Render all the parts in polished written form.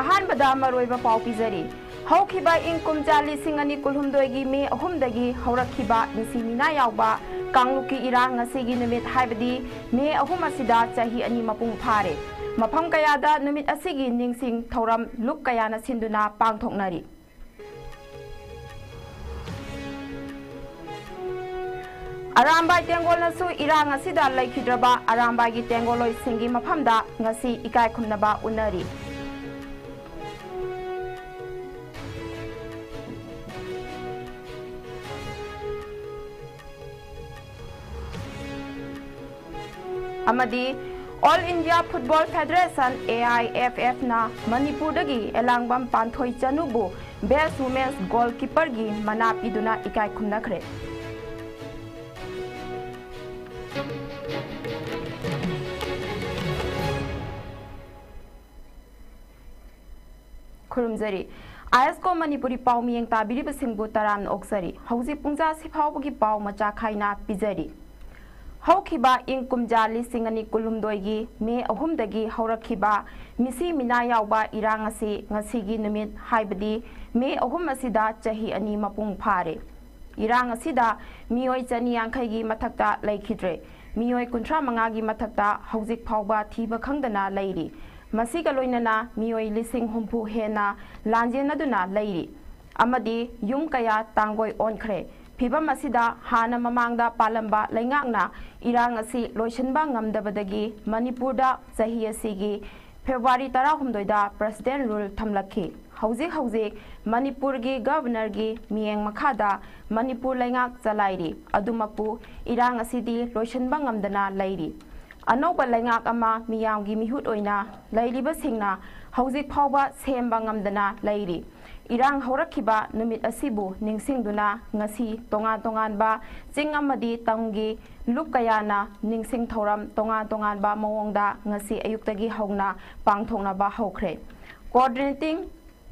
अहानबदा मरोइबा पाउ पिजरी हौखिबा इंकुम जाली सिंगनी कुलहुमदोगी मे अहुमदगी हौरखिबा निसिमिना यावबा कांगलुकी इरांग ngasiगी नुमित हाइबदी मे अहुम असिदा चाही अनि मपुंग फारे मफम कयादा नुमित असिगी निंगसिंग थौरम लुक कयाना सिंदुना पांगथोकनरी अरामबाई तेंगोलनसु इरांग असिदा लैखिद्रबा अरामबाईगी तेंगोलोई सिंगी मफमदा ngasi इकाय खुमनबा उनरी अमदी All India Football Federation AIFF ना मणिपुर दगी एलांगबम पांथोई चनुबु बेस्ट वुमेन्स गोलकीपर गी मना पिदुना इकाय खुमनखरे खुरुमजरी ISCOM मणिपुरी पाउ मियंग ताबिरिब सिंगबु तराम ओक्सरी हौजी पुंजा सिफावबगी पाउ मचा खाइना पिजरी हौखिबा इंग कुमजाली सिंगनी कुलुमदोगी मे अहुमदगी हौरखिबा मिसी मिना यावबा इरांग असि ngasiगी नुमित हाइबदी मे अहुम असिदा चाही अनि मपुंग फारे इरांग असिदा मियोय चनी यांखैगी मथक्ता लैखिद्रे मियोय कुंथ्रा मंगागी मथक्ता हौजिक फावबा थीबा खंगदना लैरी मसिगा लोइनना मियोय लिसिंग हुंफु हेना लांजेनदुना लैरी अमदी युम कया तांगोय ओनखरे फिबम असिदा हाना ममांगदा पालंबा लैंगांगना इरांग असि लोइसनबा ngamdabadagi मणिपुरदा चाही असिगी फेब्रुवारी 13 प्रेसिडेंट रूल थमलखि हौजिक मणिपुरगी गवर्नरगी मियेंग मखादा मणिपुर लैंगाक चलाइरी अदुमकु इरांग असिदी लोइसनबा ngamdana लैरी अनौबा लैंगाक अमा मियामगी मिहुत ओइना लैरिबसिंगना हौजिक फावबा सेमबा ngamdana लैरी इरांग हौरखिबा नुमित असिबु निंगसिंगदुना ngasi tongan ba चिंग अमदी तंगी लुक कयाना निंगसिंग थौरम tongan ba मवोंगदा ngasi अयुक्तगी हौना पांगथोंगनाबा हौख्रे coordinating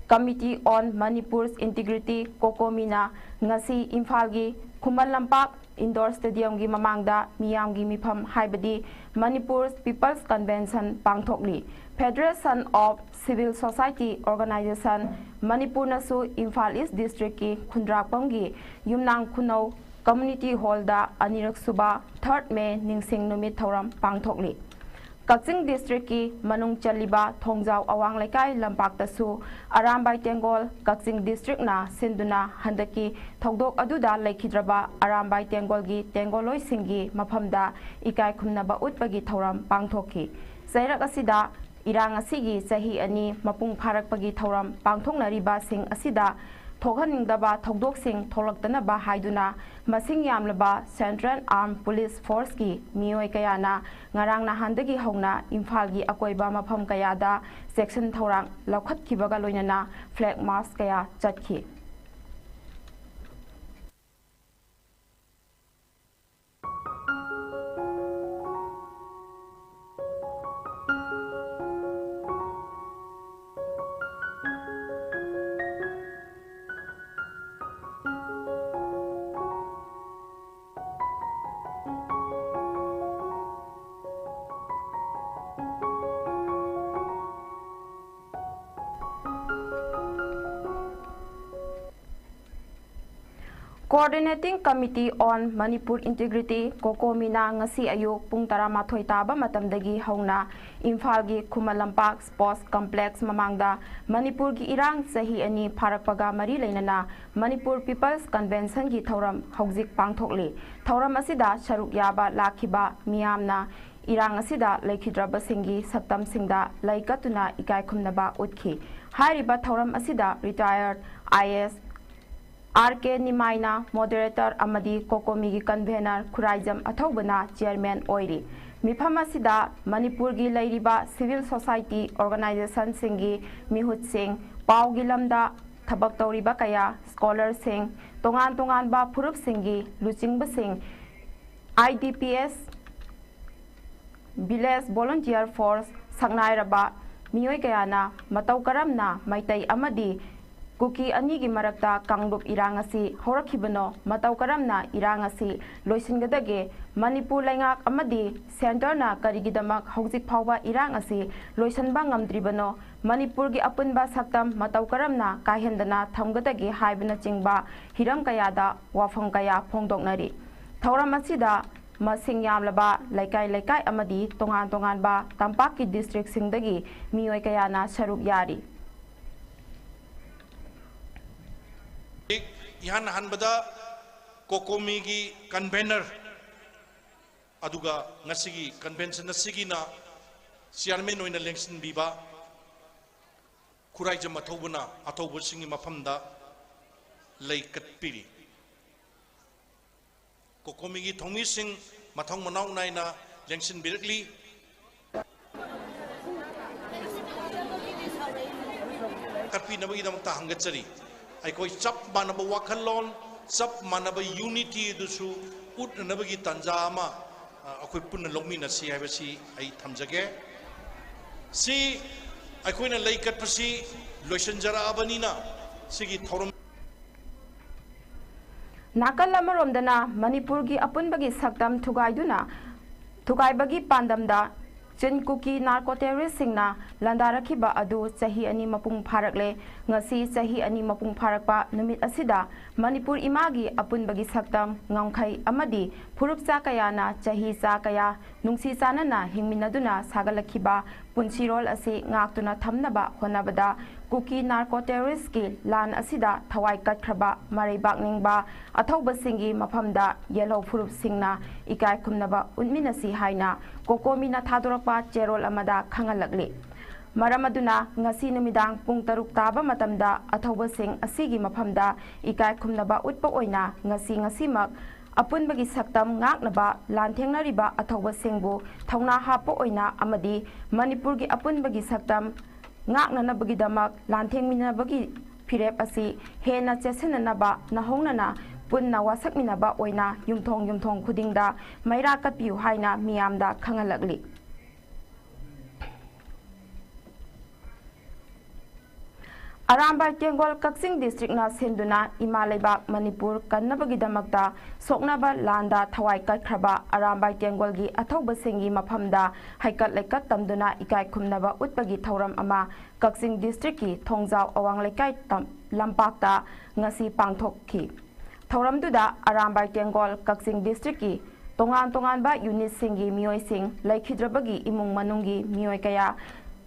committee on Manipur's integrity कोकोमीना ngasi इम्फालगी खुमल लंपाक इंडोर स्टेडियम की ममांगदा मियामगी मिफम हाइबदी मणिपुर's पीपल्स कन्वेंशन पांगथोकली federation of civil society organisation Manipur नसु इम्फाल ईस्ट डिस्ट्रिक्ट की खुंद्राकपंगी युमनांग खुनौ कम्युनिटी हॉल दा अनिरक सुबा 3 मे निंगसिंग नुमित थौरम पांगथोकली कक्चिंग डिस्ट्रिक्ट की मनुंग चलिबा थोंगजाव अवांग लेकाई लंपाक्तसु अरामबाई तेंगोल कक्चिंग डिस्ट्रिक्ट ना सिंधुना हंदकी थौदोक अदुदा लेखिद्रबा अरामबाई तेंगोलगी तेंगोलोई सिंगी मफमदा इकाय खुमनबा उतपगी थौरम पांगथोकी सैरक असिदा इरांग असिगी चाही अनि मपुंग फारकपगी थौरम पांगथोकनरिबा सिंग असिदा थोहनिंगदबा थौदोकसिंग थोलक्तनबा हाइदुना मसिंग यामलबा सेंट्रल आर्म पुलिस फोर्स की मियोय कयाना ngarang nahandagi hongna इम्फालगी अकोइबा मफम कयादा सेक्शन थौरांग लौखतखिबगा लोइनना फ्लैग मार्च कया चटखि coordinating committee on Manipur integrity कोकोमीना ngasi ayuk pung 13 ताबा मतमदगी हौना इम्फालगी खुमलंपाक स्पोर्ट्स कॉम्प्लेक्स ममांगदा मणिपुर की इरांग चाही अनि फारकपगा मरी लेनना मणिपुर पीपल्स कन्वेंशन की थौरम हौजिक पांगथोकली थौरम असिदा शरुक याबा लाखिबा मियामना इरांग असिदा लेखिद्रबसिंगी सत्तम सिंगदा लैकतुना इकाय खुमनबा उतखि हारिबा थौरम असिदा रिटायर्ड IS RK निमाइना मॉडरेटर अमदी कोकोमी कन्वेनर खुराइजम अथौबना चेयरमैन ओइरी मिफम असिदा मणिपुर की लैरिबा सिविल सोसाइटी ऑर्गेनाइजेशन सिंगी मिहुत सिंह पाउगी लमदा थबक तौरिबा कया स्कॉलर सिंह तोंगान बा फुरुप सिंगी लुचिंग सिंह IDPS विलेज वॉलंटियर फोर्स संगनाइरबा मियोय कयाना मतौ करमना मैतै अमदी kuki ani gi marakta kanglup irang asi horakhibano matau karamna irang asi loisingadage Manipur laingak amadi center na karigidamak haujik phawba irang asi loisanba ngamdribano Manipur gi apunba saktam matau karamna kahendana thamgadage haibna chingba hiram kayada wafam kaya phongdoknari thauram asida masing yamlaba laikai amadi tongan ba tampaki district singdagi mioi kayana saruk yari Ihan hanbada kokomigi convener aduga ngasigi convention nasigi na chairman oina election biba kuraija mathobuna athobu singi mafamda laikat piri kokomigi thongi sing mathong manau naina election birakli kapi nabagi damta hangachari aikoi chap manaba wakhalon chap manaba unity dusu utnabagi tanja ama akoi punna longmina si haibasi ai thamjage si aikoina laikat pasi loisanjara abanina sigi thorum nakal lamaromdana Manipur gi apunbagi saktam thugaibagi pandamda Chin kuki narco terrorist singna landarakhiba adu chahi ani mapung pharakle ngasi chahi ani mapung pharakpa numit asida Manipur imagi apunbagi saktam ngamkhai amadi phurupcha kayana chahi cha kaya nungsi chanana hingminaduna sagalakhiba punsirol ase ngaktuna thamnaba honabada kuki narco terrorist ki lan asida thawai katkhaba mareibak ningba athauba singi mafamda yellow phurup singna ikai khumnaba unminasi haina kokomina thadorapa cherol amada khangalakli maramaduna ngasi numidang pung taruk taba matamda athauba sing asigi mafamda ikai khumnaba utpa oina ngasi mak apunbagi saktam ngaknaba lanthengnariba athauba singbu thauna hapo oina amadi Manipur gi apunbagi saktam ngaknanabagi damak lanthengminabagi phirep asi hena chesenanaba nahongnana punna wasakminaba oina yumthong khudingda maira katpiu haina miyamda khangalakli Arambai Tengol Kaksing District na senduna Imalaibak Manipur kannabagi damakta soknaba landa thawai katkraba Arambai Tengol gi athauba singi mafamda haikat laikat tamduna ikai khumnaba utpagi thauram ama Kaksing District ki thongjau awang laikai lampakta ngasi pangthokki thauramduda Arambai Tengol Kaksing District ki tongan ba unit singi mioi sing laikhidrabagi imung manungi mioi kaya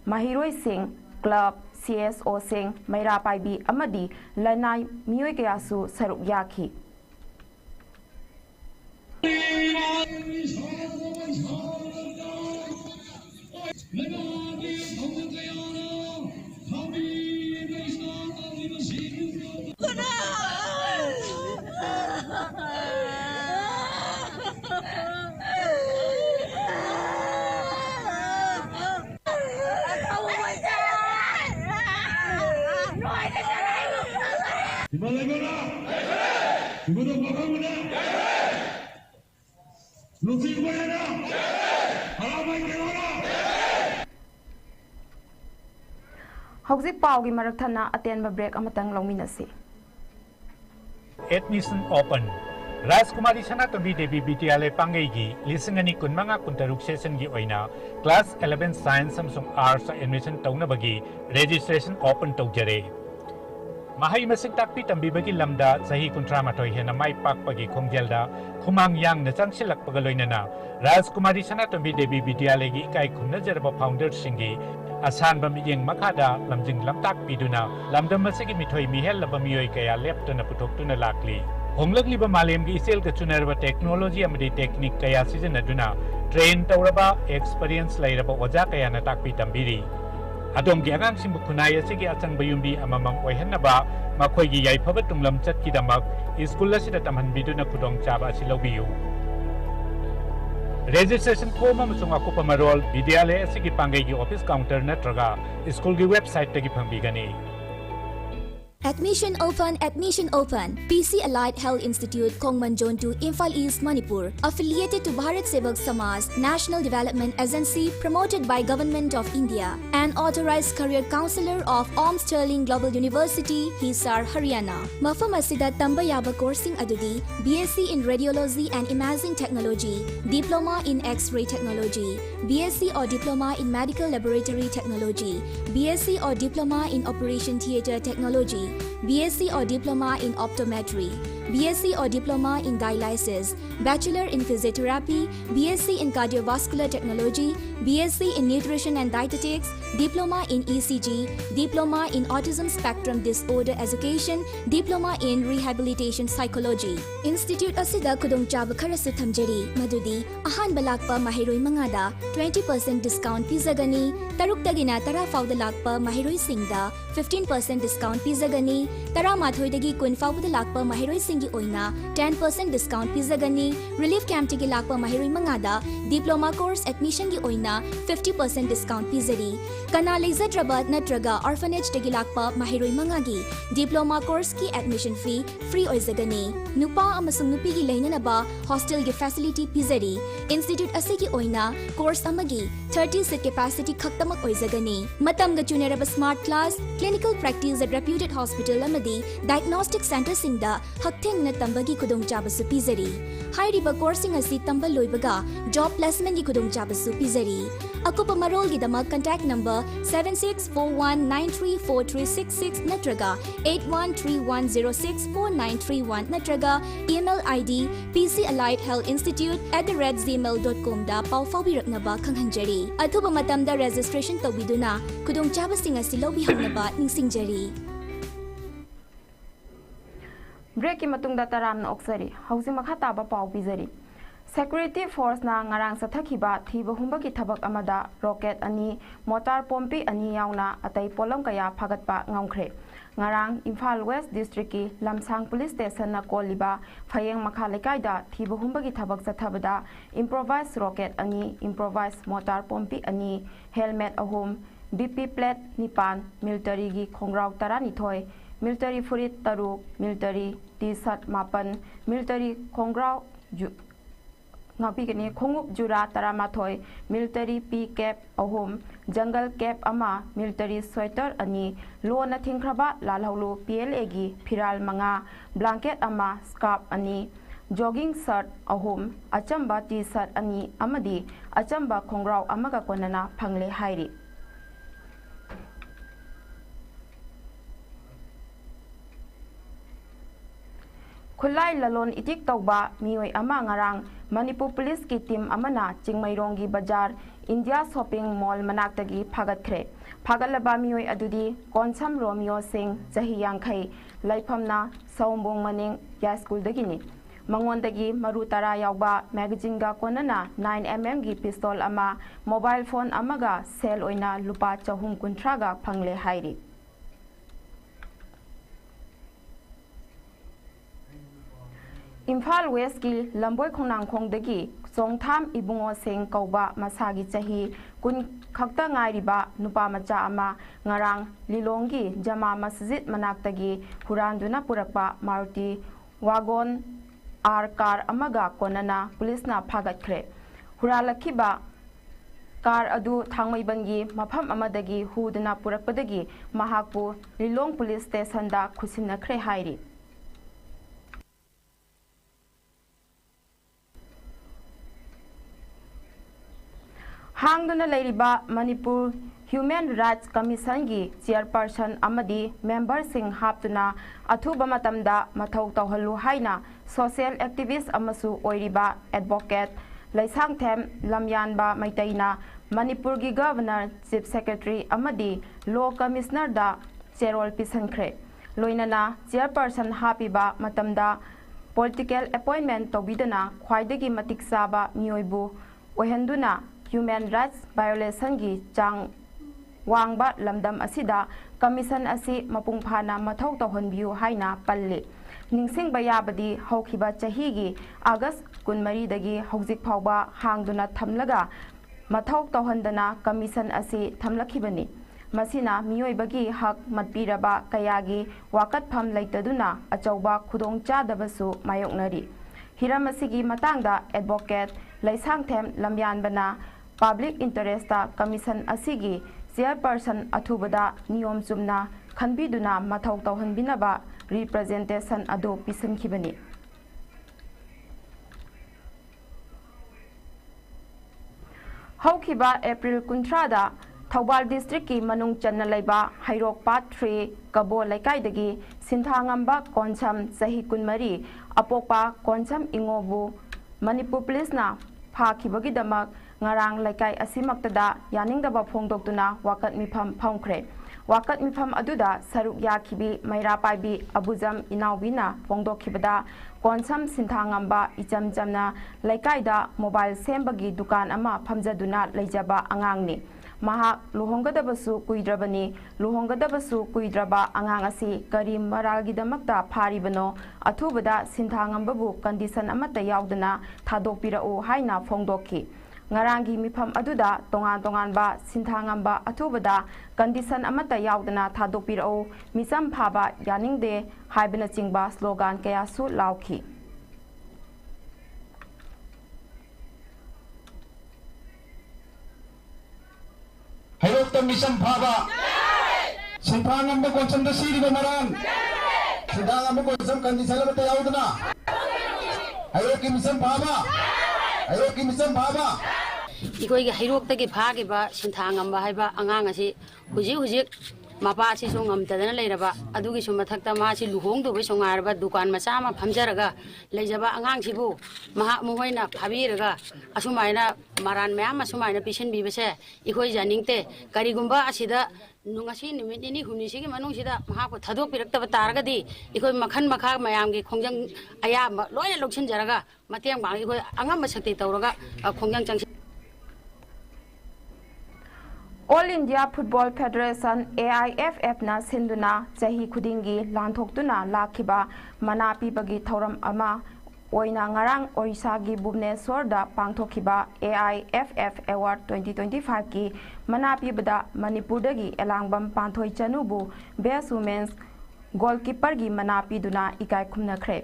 mahiroi sing club CSO sing Maira Paibi amadi lanai mioi kayasu saruk yaki Hauzik paugi marathana atenba break amatang longminasi Admission open Rajkumari Sanatombi Devi Vidyalaya Pangaigi lisingani kunmanga kuntaruk session gi oina class 11 science samsung arts admission taunabagi registration open taujare Mahai masik takpi tambibagi lamda sahi kuntra matoi hena mai pakpagi khongjelda khumang yang na changsilak pagaloinana Rajkumari Sanatombi Devi Vidyalaya gi ikai khumna jarba founder singi asan bam yeng makada lamjing lamtak piduna lamdam masigi mithoi mihel labamioi kaya leptuna putoktuna lakli honglakli ba malem gi isel ka chunarba technology amadi technique kaya sijanaduna train tawraba experience lairaba oja kaya na takpi tambiri adom gi angang simbu khunai asigi achang bayumbi amamang oihanaba makhoi gi yaifaba tunglam chatki damak school asida tamhan biduna khudong chaba asilobiu registration form amasung akupa marol vidyalaya asigi pangai gi office counter natraga school gi website tagi phangbigani Admission open, admission open. PC Allied Health Institute, Kongman Zone 2, Imphal East, Manipur. Affiliated to Bharat Sevak Samaj, National Development Agency, promoted by Government of India. An authorized career counselor of Om Sterling Global University, Hisar, Haryana. Mafam asida tamba yaba coursing adudi, BSc in Radiology and Imaging Technology, Diploma in X-ray Technology, BSc or Diploma in Medical Laboratory Technology, BSc or Diploma in Operation Theatre Technology, BSc or Diploma in Optometry, BSc or Diploma in Dialysis, Bachelor in Physiotherapy, BSc in Cardiovascular Technology, BSc in Nutrition and Dietetics, Diploma in ECG, Diploma in Autism Spectrum Disorder Education, Diploma in Rehabilitation Psychology. Institute asida kudongchaba kharasu thamjari, madudi ahan balakpa mahiroi mangada 20% discount pizagani, taruktagina tara fauda lakpa mahiroi singda 15% discount pizagani, tara mathoidagi kun fauda lakpa mahiroi singi oina 10% discount pizagani, relief camp tigi lakpa mahiroi mangada diploma course admission gi oina 50% discount pizari, kana leizadrabad natraga orphanage tigi lakpa mahiroi mangagi diploma course ki admission fee free oizagani, nupa amasung nupi gi leinanaba hostel gi facility pizari. Institute asigi oina course amagi 30 seat capacity khaktamak oizagani, matam ga junaraba smart class, clinical practice at reputed hospital amadi diagnostic center singda hakteng na tambagi kudongchaba su pizari. Hairiba coursing asi tamba loibaga job placement gi kudongchaba su pizari. Akupa marol gi damak contact number 7641934366 natraga 8131064931 natraga email ID pcalliedhealthinstitute@gmail.com da pau faubiraknaba khanghanjari. Athuba matamda registration tawbiduna kudongchaba sing asi lobihangnaba ningsingjari. Break ki matungda taram na oksari hausi makha taba pau pizari. Security force na ngarang sa thakiba thiba humba ki thabak amada rocket ani motor pompi ani yauna atai polam kaya phagatpa ngangkhre. Ngarang Imphal West District ki Lamsang Police Station na koliba phayeng makha lekaida thiba humba ki thabak sa thabada improvised rocket ani improvised motor pompi ani helmet ahum BP plate nipan military gi khongrau tarani thoi military furit taru military t-shirt mapan military khongrau ngapi kini khongup jura taramathoi military p cap ahum jungle cap ama military sweater ani lona thingkraba lalholu PLA gi phiral manga blanket ama scarf ani jogging shirt ahum achamba t-shirt ani amadi achamba khongrau amaga konana phangle hairi. Khulai lalon itik tauba mioi ama ngarang Manipur Police ki team amana Chingmairongi Bazar India Shopping Mall manaktagi phagatkre. Phagalaba mioi adudi Konsam Romeo Singh Jahi Yangkhai laifamna Saumbong Maning Ya School dagini. Mangondagi maru tara yauba magazine ga konana 9mm gi pistol ama mobile phone amaga sell oina lupa chahum kuntraga phangle hairi. Imphal West ki Lamboi Khongnang Khongdagi Songtham Ibungo Singh Kauba Masagi Chahi Kun Khakta Ngairiba Nupa Macha ama Ngarang Lilongi Jama Masjid Manaktagi Huranduna Purakpa Maruti Wagon R car amaga konana police na phagatkre. Huralakiba car adu thangmaibangi mafam amadagi huduna purakpadagi mahakpu Lilong police station da khusinakre hairi. Hangduna Lairiba Manipur Human Rights Commission gi chairperson amadi member sing haptuna athuba matamda mathau tawhalu haina social activist amasu oiriba advocate Laisang Them Lamyanba Maitaina Manipur gi governor chief secretary amadi law commissioner da cherol pisankre loinana chairperson hapiba matamda political appointment tobidana khwaidagi matik saba mioibu ohenduna human rights violation gi chang wangba lamdam asida commission asi mapungphana mathau tawhanbiu haina palle ningsing bayabadi haukiba chahi gi August 13 dagi hojik phawba hangduna thamlaga mathau tawhandana commission asi thamlakhibani ꯃꯁꯤꯅ ꯃꯤꯑꯣꯏꯕꯒꯤ ꯍꯛ ꯃꯠꯄꯤꯔꯕ ꯀꯌꯥꯒꯤ ꯋꯥꯀꯠꯐꯝ ꯂꯩꯇꯗꯨꯅ ꯑꯆꯧꯕ ꯈꯨꯗꯣꯡꯆꯥꯗꯕꯁꯨ ꯃꯥꯌꯣꯛꯅꯔꯤ꯫ ꯍꯤꯔꯝ ꯑꯁꯤꯒꯤ ꯃꯇꯥꯡꯗ advocate Leishangthem ꯂꯝꯌꯥꯟꯕꯅ public interest commission ꯑꯁꯤꯒꯤ ꯆꯦꯌꯔꯄꯔꯁꯟ ꯑꯊꯨꯕꯗ ꯅꯤꯌꯣꯝ ꯆꯨꯝꯅ ꯈꯟꯕꯤꯗꯨꯅ ꯃꯊꯧ ꯇꯧꯍꯟꯕꯤꯅꯕ ꯔꯤꯄ꯭ꯔꯖꯦꯟꯇꯦꯁꯟ ꯑꯗꯨ ꯄꯤꯁꯤꯟꯈꯤꯕꯅꯤ꯫ ꯍꯧꯈꯤꯕ ꯑꯦꯄ꯭ꯔꯤꯜ 30ꯗ ꯊꯧꯕꯥꯜ ꯗꯤꯁꯇ꯭ꯔꯤꯛꯀꯤ ꯃꯅꯨꯡ ꯆꯟꯅ ꯂꯩꯕ ꯍꯩꯔꯣꯛ ꯄꯥꯠ 3 ꯀꯕꯣ ꯂꯩꯀꯥꯏꯗꯒꯤ ꯁꯤꯟꯊꯥꯉꯝꯕ ꯀꯣꯟꯁꯝ ꯆꯍꯤ 24 ꯑꯄꯣꯛꯄ ꯀꯣꯟꯁꯝ ꯏꯉꯣꯕꯨ ꯃꯅꯤꯄꯨꯔ ꯄꯨꯂꯤꯁꯅ ꯐꯥꯈꯤꯕꯒꯤꯗꯃꯛ ꯉꯔꯥꯡ ꯂꯩꯀꯥꯏ ꯑꯁꯤꯃꯛꯇꯗ ꯌꯥꯅꯤꯡꯗꯕ ꯐꯣꯡꯗꯣꯛꯇꯨꯅ ꯋꯥꯀꯠ ꯃꯤꯐꯝ ꯐꯝꯈ꯭ꯔꯦ꯫ ꯋꯥꯀꯠ ꯃꯤꯐꯝ ꯑꯗꯨꯗ ꯁꯔꯨꯛ ꯌꯥꯈꯤꯕꯤ ꯃꯩꯔꯥꯄꯥꯏꯕꯤ ꯑꯕꯨꯖꯝ ꯏꯅꯥꯎꯕꯤꯅ ꯐꯣꯡꯗꯣꯛꯈꯤꯕꯗ ꯀꯣꯟꯁꯝ ꯁꯤꯟꯊꯥꯉꯝꯕ ꯏꯆꯝ ꯆꯝꯅ ꯂꯩꯀꯥꯏꯗ ꯃꯣꯕꯥꯏꯜ ꯁꯦꯝꯕꯒꯤ ꯗꯨꯀꯥꯟ ꯑꯃ ꯐꯝꯖꯗꯨꯅ ꯂꯩꯖꯕ ꯑꯉꯥꯡꯅꯤ꯫ ꯃꯍꯥꯛ ꯂꯨꯍꯣꯡꯒꯗꯕꯁꯨ ꯀꯨꯏꯗ꯭ꯔꯕꯅꯤ꯫ ꯂꯨꯍꯣꯡꯒꯗꯕꯁꯨ ꯀꯨꯏꯗ꯭ꯔꯕ ꯑꯉꯥꯡ ꯑꯁꯤ ꯀꯔꯤ ꯃꯔꯥꯜꯒꯤꯗꯃꯛꯇ ꯐꯥꯔꯤꯕꯅꯣ? ꯑꯊꯨꯕꯗ ꯁꯤꯟꯊꯥꯉꯝꯕꯕꯨ ꯀꯟꯗꯤꯁꯟ ꯑꯃꯠꯇ ꯌꯥꯎꯗꯅ ꯊꯥꯗꯣꯛꯄꯤꯔꯛꯎ ꯍꯥꯏꯅ ꯐꯣꯡꯗꯣꯛꯈꯤ꯫ ꯉꯔꯥꯡꯒꯤ ꯃꯤꯐꯝ ꯑꯗꯨꯗ ꯇꯣꯉꯥꯟ-ꯇꯣꯉꯥꯟꯕ ꯁꯤꯟꯊꯥꯉꯝꯕ ꯑꯊꯨꯕꯗ ꯀꯟꯗꯤꯁꯟ ꯑꯃꯠꯇ ꯌꯥꯎꯗꯅ ꯊꯥꯗꯣꯛꯄꯤꯔꯛꯎ, ꯃꯤꯆꯝ ꯐꯥꯕ ꯌꯥꯅꯤꯡꯗꯦ ꯍꯥꯏꯕꯅꯆꯤꯡꯕ ꯁ꯭ꯂꯣꯒꯥꯟ ꯀꯌꯥꯁꯨ ꯂꯥꯎꯈꯤ꯫ ꯍꯩꯔꯣꯛꯇ ꯃꯤꯆꯝ ꯐꯥꯕ ꯁꯤꯟꯊꯥꯉꯝꯕ ꯀꯣꯟꯁꯝꯗ ꯁꯤꯔꯤꯕ ꯃꯔꯝ ꯁꯤꯟꯊꯥꯉꯝꯕ ꯀꯣꯟꯁꯝ ꯀꯟꯗꯤꯁꯟ ꯑꯃꯠꯇ ꯌꯥꯎꯗꯅ ꯍꯩꯔꯣꯛꯀꯤ ꯃꯤꯆꯝ ꯐꯥꯕ ꯍꯩꯔꯣꯛꯀꯤ ꯃꯤꯆꯝ ꯐꯥꯕ ꯑꯩꯈꯣꯏꯒꯤ ꯍꯩꯔꯣꯛꯇꯒꯤ ꯐꯥꯈꯤꯕ ꯁꯤꯟꯊꯥꯉꯝꯕ ꯍꯥꯏꯕ ꯑꯉꯥꯡ ꯑꯁꯤ ꯍꯧꯖꯤꯛ ꯃꯄꯥꯁꯤꯁꯨ ꯉꯝꯇꯗꯅ ꯂꯩꯔꯕ ꯑꯗꯨꯒꯤꯁꯨ ꯃꯊꯛꯇ ꯃꯥꯁꯤ ꯂꯨꯍꯣꯡꯗꯧꯕꯁꯨ ꯉꯥꯏꯔꯕ ꯗꯨꯀꯥꯟ ꯃꯆꯥ ꯑꯃ ꯐꯝꯖꯔꯒ ꯂꯩꯖꯕ ꯑꯉꯥꯡꯁꯤꯕꯨ ꯃꯈꯣꯏꯅ ꯐꯥꯕꯤꯔꯒ ꯑꯁꯨꯃꯥꯏꯅ ꯃꯔꯥꯟ ꯃꯌꯥꯝ ꯑꯁꯨꯃꯥꯏꯅ ꯄꯤꯁꯤꯟꯕꯤꯕꯁꯦ ꯑꯩꯈꯣꯏ ꯌꯥꯅꯤꯡꯗꯦ꯫ ꯀꯔꯤꯒꯨꯝꯕ ꯑꯁꯤꯗ ꯉꯁꯤ ꯅꯨꯃꯤꯠ ꯅꯤꯅꯤ ꯍꯨꯝꯅꯤꯁꯤꯒꯤ ꯃꯅꯨꯡꯁꯤꯗ ꯃꯍꯥꯛꯄꯨ ꯊꯥꯗꯣꯛꯄꯤꯔꯛꯇꯕ ꯇꯥꯔꯒꯗꯤ ꯑꯩꯈꯣꯏ ꯃꯈꯜ ꯃꯈꯥ ꯃꯌꯥꯝꯒꯤ ꯈꯣꯡꯖꯪ ꯑꯌꯥꯝꯕ ꯂꯣꯏꯅ ꯂꯧꯁꯤꯟꯖꯔꯒ ꯃꯇꯦꯡ ꯄꯥꯡ ꯑꯩꯈꯣꯏ ꯑꯉꯝꯕ ꯁꯛꯇꯤ ꯇꯧꯔꯒ ꯈꯣꯡꯖꯪ ꯆꯪꯁꯤꯟ All India Football Federation AIFF सिंधुना चाही खुदिंगी लांथोक्तुना लाखिबा मना पीबगी थौरम अमा ओइना ngarang ओडिशा की भुवनेश्वर दा पांगथोखिबा AIFF अवार्ड 2025 की मना पीबदा मणिपुर दगी एलांगबम पांथोई चनुबु बेस्ट वुमेन्स गोलकीपर की मना पीदुना इकाय खुमनखरे।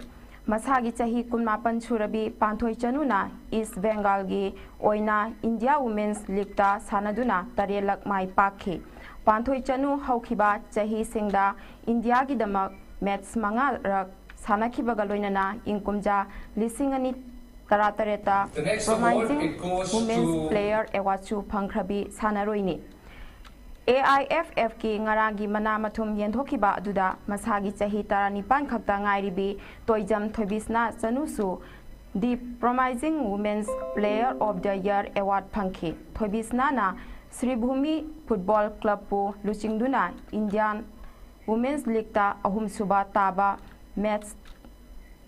मसागी चाही 18 सुरबी पांथोई चनुना ईस्ट बेंगाल की ओइना इंडिया वुमेन्स लीग ता सानदुना तरेलक माई पाखी। पांथोई चनु हौखिबा चाही सिंगदा इंडिया की दमक मैच मंगा रक सानखिबगा लोइनना इंकुमजा लिसिंगनी तरातरेता प्रोमाइजिंग वुमेन्स प्लेयर एवार्ड फंखरबी सानरोइनी। AIFF की ngaragi mana mathum yendhokiba aduda masagi chahi 19 khakta ngairibi toijam thoibisna chanusu the promising women's player of the year award phangki। thoibisna na Sribhumi football club pu luchingduna Indian women's league ta ahum suba taba match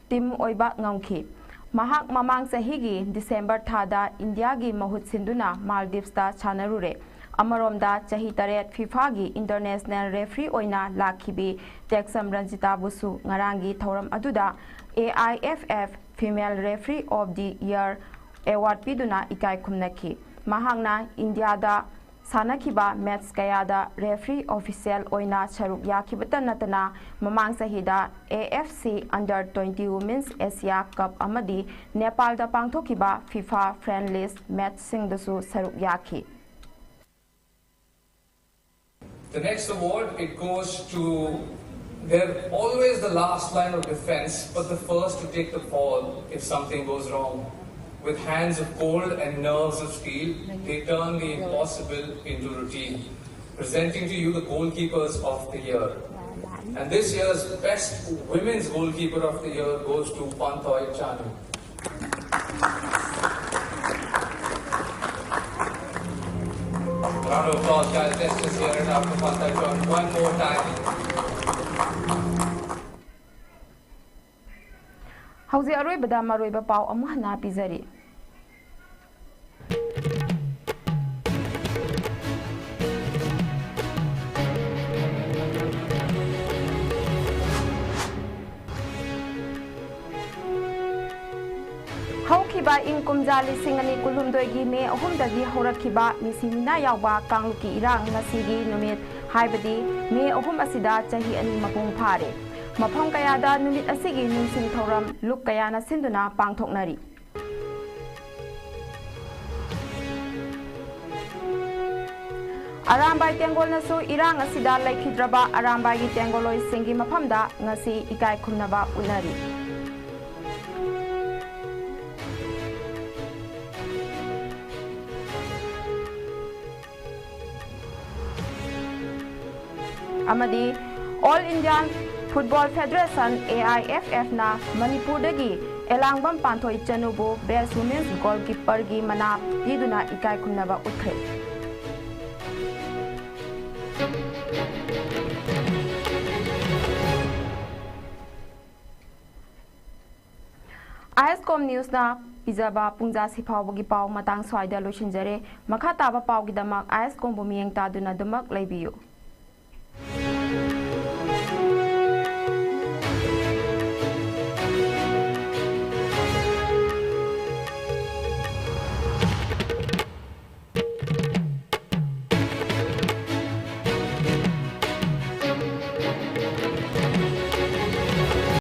team oiba ngamki। mahak mamang chahigi December thada India gi mahut sinduna Maldives ta chanarure। अमरोमदा चाही तरेट FIFA की international referee ओइना लाखिबी टेक्सम रंजिता बुसु ngaranggi थौरम अदुदा AIFF female referee of the year award पीदुना इकाय खुमनखी। महांगना इंडिया दा सानखिबा मैच कयादा रेफरी ऑफिशियल ओइना सरुक याखिबता नतना ममांग सहिदा AFC under 20 women's Asia cup अमदी नेपाल दा पांगथोखिबा फीफा फ्रेंडलीस मैच सिंगदसु सरुक याखी। The next award, it goes to, they're always the last line of defense, but the first to take the fall if something goes wrong. With hands of gold and nerves of steel, they turn the impossible into routine. Presenting to you the goalkeepers of the year. And this year's best women's goalkeeper of the year goes to Panthoy Chanu. Round of applause, guys. Let's just hear it up for Panthoy Chanu one more time. हौजे अरोइबदा मरोइबा पाव अमुहना पिजरी। हौखिबा इंग ꯏꯪ ꯀꯨꯝꯖꯥ ꯂꯤꯁꯤꯡ ꯑꯅꯤ ꯀꯨꯟꯍꯨꯝꯗꯣꯏꯒꯤ ꯃꯦ 3ꯗꯒꯤ ꯍꯧꯔꯛꯈꯤꯕ ꯃꯤꯁꯤ ꯃꯤꯅꯥ ꯌꯥꯎꯕ ꯀꯥꯡꯂꯨꯞꯀꯤ ꯏꯔꯥꯡ ꯉꯁꯤꯒꯤ ꯅꯨꯃꯤꯠ ꯍꯥꯏꯕꯗꯤ ꯃꯦ 3 ꯑꯁꯤꯗ ꯆꯍꯤ 2 ꯃꯄꯨꯡ ꯐꯥꯔꯦ ꯃꯐꯝ ꯀꯌꯥꯗ ꯅꯨꯃꯤꯠ ꯑꯁꯤꯒꯤ ꯅꯤꯡꯁꯤꯡ ꯊꯧꯔꯝ ꯂꯨꯞ ꯀꯌꯥꯅ ꯁꯤꯟꯗꯨꯅ ꯄꯥꯡꯊꯣꯛꯅꯔꯤ ꯑꯔꯥꯝꯕꯥꯏ ꯇꯦꯡꯒꯣꯜꯅꯁꯨ ꯏꯔꯥꯡ ꯑꯁꯤꯗ ꯂꯩꯈꯤꯗ꯭ꯔꯕ ꯑꯔꯥꯝꯕꯥꯏꯒꯤ ꯇꯦꯡꯒꯣꯜꯂꯣꯏꯁꯤꯡꯒꯤ ꯃꯐꯝꯗ ꯉꯁꯤ ꯏꯀꯥꯏ ꯈꯨꯝꯅꯕ ꯎꯠꯅꯔꯤ amadi All Indian Football Federation AIFF na Manipurdagi Elangbam Panthoi Chanubu Best Women's Goalkeeper gi mana piduna ikai khumnaba uthre ISCOM News na Pizaba Pungja Sipawagi Pau Matang Swaida Lushinjare Makha Taba Pau gi damak ISCOM bu miyeng taduna damak laibiyu